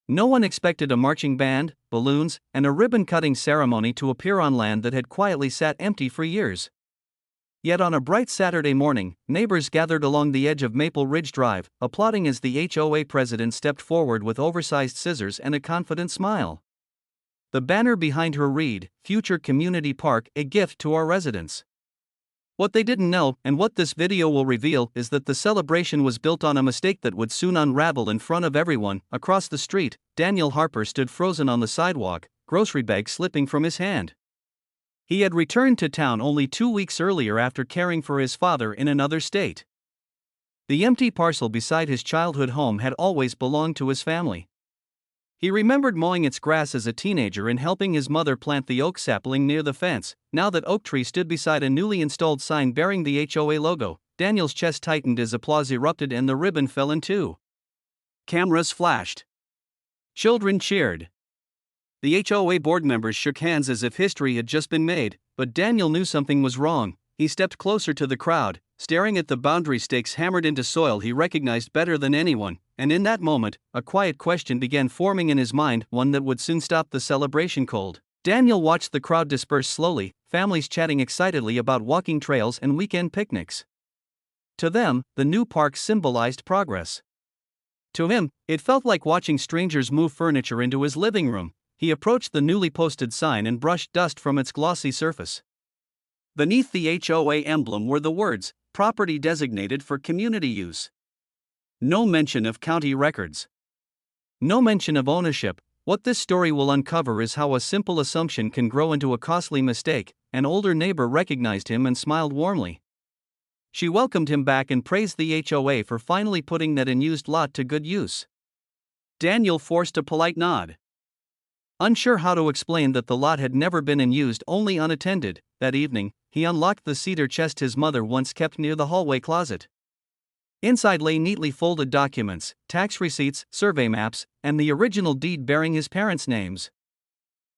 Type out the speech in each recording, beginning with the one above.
No one expected a marching band, balloons, and a ribbon-cutting ceremony to appear on land that had quietly sat empty for years. Yet on a bright Saturday morning, neighbors gathered along the edge of Maple Ridge Drive, applauding as the HOA president stepped forward with oversized scissors and a confident smile. The banner behind her read, "Future Community Park, a gift to our residents." What they didn't know, and what this video will reveal, is that the celebration was built on a mistake that would soon unravel in front of everyone. Across the street, Daniel Harper stood frozen on the sidewalk, grocery bag slipping from his hand. He had returned to town only 2 weeks earlier after caring for his father in another state. The empty parcel beside his childhood home had always belonged to his family. He remembered mowing its grass as a teenager and helping his mother plant the oak sapling near the fence. Now that oak tree stood beside a newly installed sign bearing the HOA logo, Daniel's chest tightened as applause erupted and the ribbon fell in two. Cameras flashed. Children cheered. The HOA board members shook hands as if history had just been made, but Daniel knew something was wrong. He stepped closer to the crowd, staring at the boundary stakes hammered into soil he recognized better than anyone, and in that moment, a quiet question began forming in his mind, one that would soon stop the celebration cold. Daniel watched the crowd disperse slowly, families chatting excitedly about walking trails and weekend picnics. To them, the new park symbolized progress. To him, it felt like watching strangers move furniture into his living room. He approached the newly posted sign and brushed dust from its glossy surface. Beneath the HOA emblem were the words, "Property designated for community use." No mention of county records. No mention of ownership. What this story will uncover is how a simple assumption can grow into a costly mistake. An older neighbor recognized him and smiled warmly. She welcomed him back and praised the HOA for finally putting that unused lot to good use. Daniel forced a polite nod. Unsure how to explain that the lot had never been unused, only unattended, that evening, he unlocked the cedar chest his mother once kept near the hallway closet. Inside lay neatly folded documents, tax receipts, survey maps, and the original deed bearing his parents' names.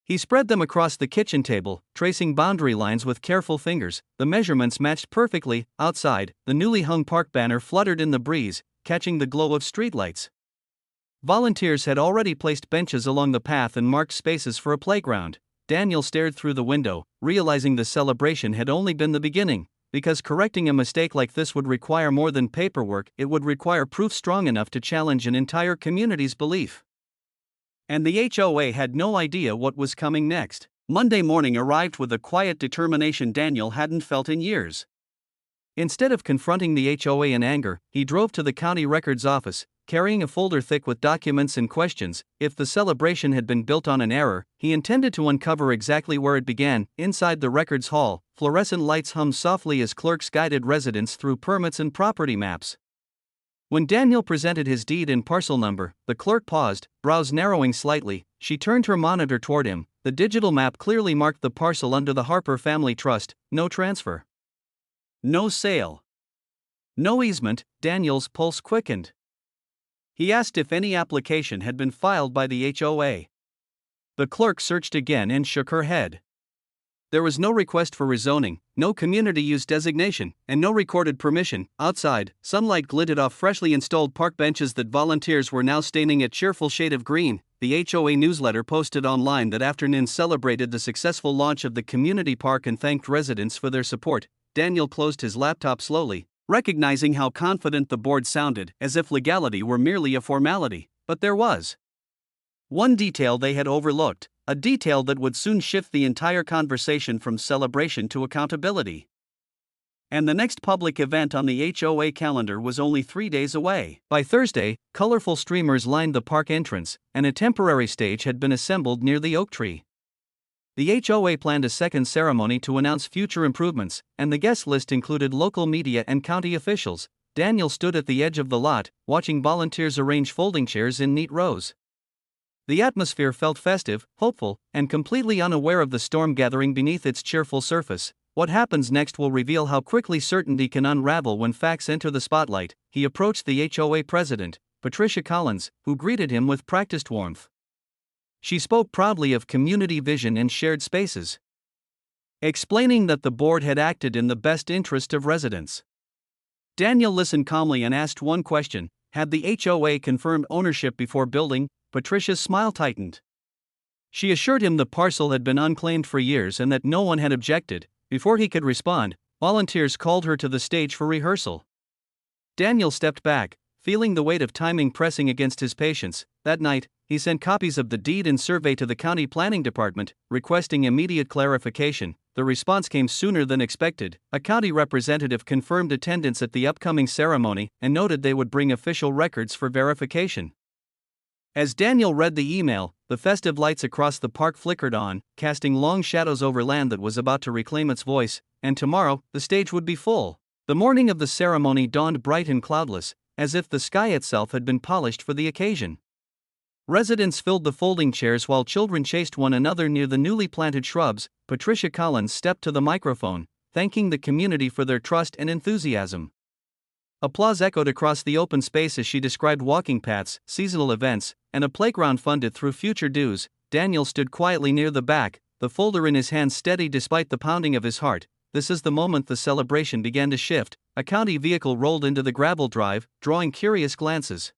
He spread them across the kitchen table, tracing boundary lines with careful fingers. The measurements matched perfectly. Outside, the newly hung park banner fluttered in the breeze, catching the glow of streetlights. Volunteers had already placed benches along the path and marked spaces for a playground. Daniel stared through the window, realizing the celebration had only been the beginning. Because correcting a mistake like this would require more than paperwork, it would require proof strong enough to challenge an entire community's belief. And the HOA had no idea what was coming next. Monday morning arrived with a quiet determination Daniel hadn't felt in years. Instead of confronting the HOA in anger, he drove to the county records office, carrying a folder thick with documents and questions. If the celebration had been built on an error, he intended to uncover exactly where it began. Inside the records hall, fluorescent lights hummed softly as clerks guided residents through permits and property maps. When Daniel presented his deed and parcel number, the clerk paused, brows narrowing slightly. She turned her monitor toward him. The digital map clearly marked the parcel under the Harper Family Trust. No transfer. No sale. No easement. Daniel's pulse quickened. He asked if any application had been filed by the HOA. The clerk searched again and shook her head. There was no request for rezoning, no community use designation, and no recorded permission. Outside, sunlight glinted off freshly installed park benches that volunteers were now staining a cheerful shade of green. The HOA newsletter posted online that afternoon celebrated the successful launch of the community park and thanked residents for their support. Daniel closed his laptop slowly, recognizing how confident the board sounded, as if legality were merely a formality. But there was one detail they had overlooked, a detail that would soon shift the entire conversation from celebration to accountability. And the next public event on the HOA calendar was only 3 days away. By Thursday, colorful streamers lined the park entrance, and a temporary stage had been assembled near the oak tree. The HOA planned a second ceremony to announce future improvements, and the guest list included local media and county officials. Daniel stood at the edge of the lot, watching volunteers arrange folding chairs in neat rows. The atmosphere felt festive, hopeful, and completely unaware of the storm gathering beneath its cheerful surface. What happens next will reveal how quickly certainty can unravel when facts enter the spotlight. He approached the HOA president, Patricia Collins, who greeted him with practiced warmth. She spoke proudly of community vision and shared spaces, explaining that the board had acted in the best interest of residents. Daniel listened calmly and asked one question: had the HOA confirmed ownership before building? Patricia's smile tightened. She assured him the parcel had been unclaimed for years and that no one had objected. Before he could respond, volunteers called her to the stage for rehearsal. Daniel stepped back, feeling the weight of timing pressing against his patience. That night, he sent copies of the deed and survey to the county planning department, requesting immediate clarification. The response came sooner than expected. A county representative confirmed attendance at the upcoming ceremony and noted they would bring official records for verification. As Daniel read the email, the festive lights across the park flickered on, casting long shadows over land that was about to reclaim its voice, and tomorrow, the stage would be full. The morning of the ceremony dawned bright and cloudless, as if the sky itself had been polished for the occasion. Residents filled the folding chairs while children chased one another near the newly planted shrubs. Patricia Collins stepped to the microphone, thanking the community for their trust and enthusiasm. Applause echoed across the open space as she described walking paths, seasonal events, and a playground funded through future dues. Daniel stood quietly near the back, the folder in his hand steady despite the pounding of his heart. This is the moment the celebration began to shift. A county vehicle rolled into the gravel drive, drawing curious glances.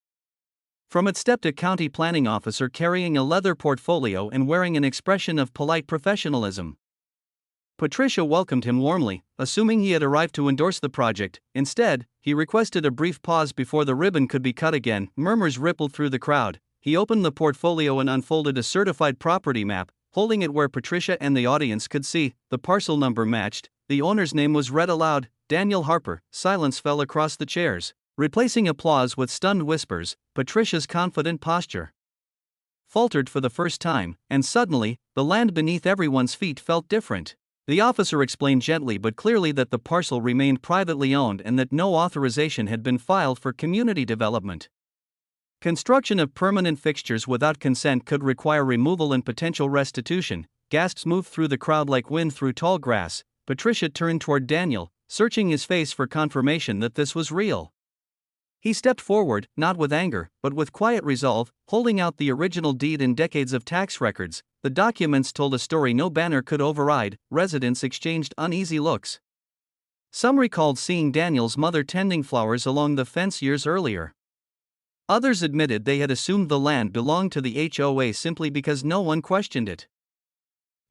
From it stepped a county planning officer carrying a leather portfolio and wearing an expression of polite professionalism. Patricia welcomed him warmly, assuming he had arrived to endorse the project. Instead, he requested a brief pause before the ribbon could be cut again. Murmurs rippled through the crowd. He opened the portfolio and unfolded a certified property map, holding it where Patricia and the audience could see. The parcel number matched. The owner's name was read aloud, Daniel Harper. Silence fell across the chairs, replacing applause with stunned whispers. Patricia's confident posture faltered for the first time, and suddenly, the land beneath everyone's feet felt different. The officer explained gently but clearly that the parcel remained privately owned and that no authorization had been filed for community development. Construction of permanent fixtures without consent could require removal and potential restitution. Gasps moved through the crowd like wind through tall grass. Patricia turned toward Daniel, searching his face for confirmation that this was real. He stepped forward, not with anger, but with quiet resolve, holding out the original deed and decades of tax records. The documents told a story no banner could override. Residents exchanged uneasy looks. Some recalled seeing Daniel's mother tending flowers along the fence years earlier. Others admitted they had assumed the land belonged to the HOA simply because no one questioned it.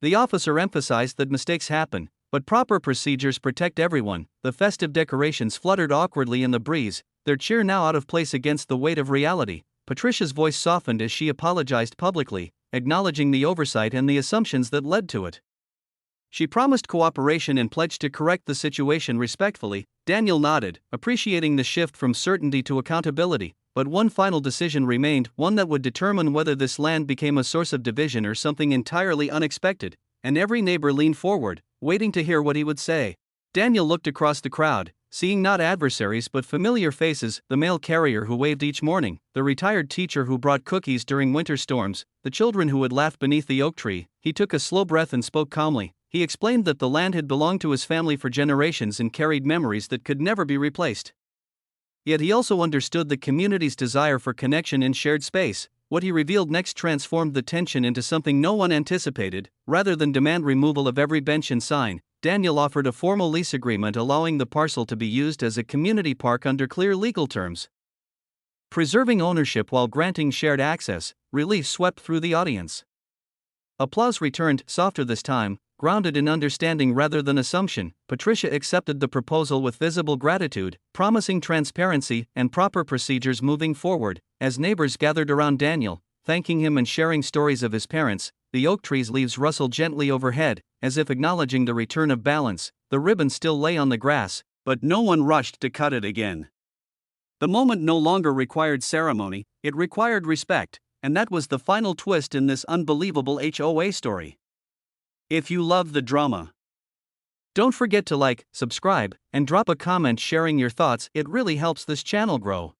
The officer emphasized that mistakes happen, but proper procedures protect everyone. The festive decorations fluttered awkwardly in the breeze, their cheer now out of place against the weight of reality. Patricia's voice softened as she apologized publicly, acknowledging the oversight and the assumptions that led to it. She promised cooperation and pledged to correct the situation respectfully. Daniel nodded, appreciating the shift from certainty to accountability, but one final decision remained, one that would determine whether this land became a source of division or something entirely unexpected, and every neighbor leaned forward, waiting to hear what he would say. Daniel looked across the crowd, seeing not adversaries but familiar faces, the mail carrier who waved each morning, the retired teacher who brought cookies during winter storms, the children who had laughed beneath the oak tree. He took a slow breath and spoke calmly. He explained that the land had belonged to his family for generations and carried memories that could never be replaced. Yet he also understood the community's desire for connection and shared space. What he revealed next transformed the tension into something no one anticipated. Rather than demand removal of every bench and sign, Daniel offered a formal lease agreement allowing the parcel to be used as a community park under clear legal terms. Preserving ownership while granting shared access, relief swept through the audience. Applause returned, softer this time, grounded in understanding rather than assumption. Patricia accepted the proposal with visible gratitude, promising transparency and proper procedures moving forward. As neighbors gathered around Daniel, thanking him and sharing stories of his parents, the oak tree's leaves rustled gently overhead, as if acknowledging the return of balance. The ribbon still lay on the grass, but no one rushed to cut it again. The moment no longer required ceremony, it required respect, and that was the final twist in this unbelievable HOA story. If you love the drama, don't forget to like, subscribe, and drop a comment sharing your thoughts. It really helps this channel grow.